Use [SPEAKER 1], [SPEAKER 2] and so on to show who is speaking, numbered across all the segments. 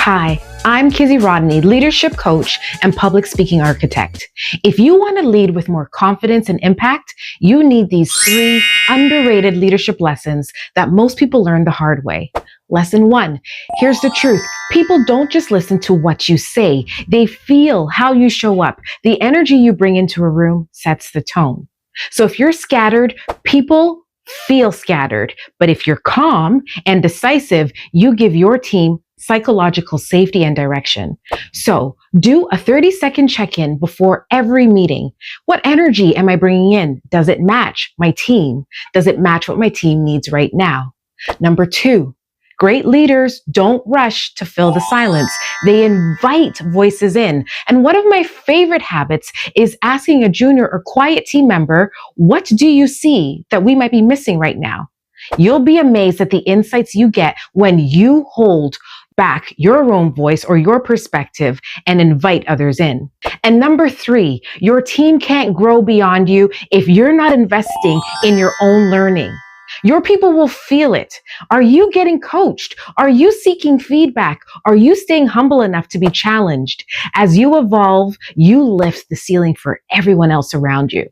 [SPEAKER 1] Hi, I'm Kizzy Rodney, leadership coach and public speaking architect. If you want to lead with more confidence and impact, you need these 3 underrated leadership lessons that most people learn the hard way. Lesson 1, here's the truth. People don't just listen to what you say, they feel how you show up. The energy you bring into a room sets the tone. So if you're scattered, people feel scattered. But if you're calm and decisive, you give your team psychological safety and direction. So do a 30-second check-in before every meeting. What energy am I bringing in? Does it match my team? Does it match what my team needs right now? Number 2, great leaders don't rush to fill the silence. They invite voices in. And one of my favorite habits is asking a junior or quiet team member, what do you see that we might be missing right now? You'll be amazed at the insights you get when you hold back your own voice or your perspective and invite others in. And number 3, your team can't grow beyond you if you're not investing in your own learning. Your people will feel it. Are you getting coached? Are you seeking feedback? Are you staying humble enough to be challenged? As you evolve, you lift the ceiling for everyone else around you.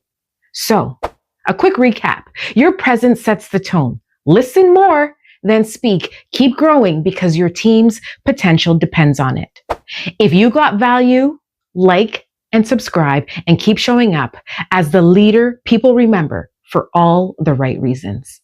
[SPEAKER 1] So, a quick recap. Your presence sets the tone. Listen more, then speak. Keep growing because your team's potential depends on it. If you got value, like and subscribe and keep showing up as the leader people remember for all the right reasons.